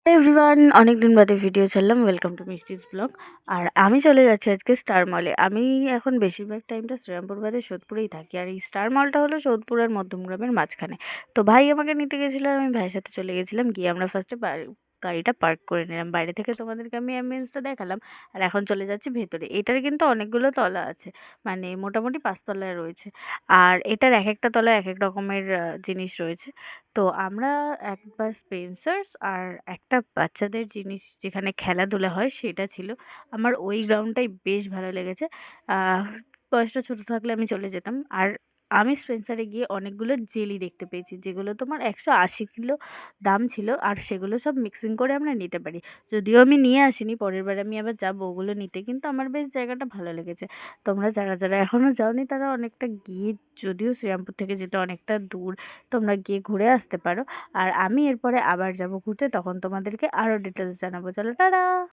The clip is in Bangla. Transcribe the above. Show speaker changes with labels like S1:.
S1: এভরিওয়ান, অনেকদিন বাদে ভিডিও ছাড়লাম। Welcome to Mishti's blog. আর আমি চলে যাচ্ছি আজকে স্টার মলে। আমি এখন বেশিরভাগ টাইমটা শ্রীরামপুর বাদে সোদপুরেই থাকি। আর এই স্টার মলটা হলো সোদপুর আর মধ্যমগ্রামের মাঝখানে। তো ভাই আমাকে নিতে গেছিলো আর আমি ভাইয়ের সাথে চলে গেছিলাম। গিয়ে আমরা ফার্স্টে গাড়িটা পার্ক করে নিলাম। বাইরে থেকে তোমাদেরকে আমি অ্যাম্বিয়েন্সটা দেখালাম। আর এখন চলে যাচ্ছি ভেতরে। এটার কিন্তু অনেকগুলো তলা আছে, মানে মোটামুটি 5 তলায় রয়েছে। আর এটার এক একটা তলায় এক এক রকমের জিনিস রয়েছে। তো আমরা একবার স্পেন্সার্স আর একটা বাচ্চাদের জিনিস যেখানে খেলাধুলা হয় সেটা ছিল। আমার ওই গ্রাউন্ডটাই বেশ ভালো লেগেছে। বয়সটা ছোট থাকলে আমি চলে যেতাম। আর আমি স্পেন্সারে গিয়ে অনেকগুলো জেলি দেখতে পেয়েছি, যেগুলো তোমার 180 কিলো দাম ছিল। আর সেগুলো সব মিক্সিং করে আমরা নিতে পারি। যদিও আমি নিয়ে আসিনি, পরের বার আমি আবার যাবো ওগুলো নিতে। কিন্তু আমার বেশ জায়গাটা ভালো লেগেছে। তোমরা যারা যারা এখনও যাওনি তারা অনেকটা গিয়ে, যদিও শ্রীরামপুর থেকে যেতে অনেকটা দূর, তোমরা গিয়ে ঘুরে আসতে পারো। আর আমি এরপরে আবার যাব ঘুরতে, তখন তোমাদেরকে আরও ডিটেলস জানাবো। চলো টাটা।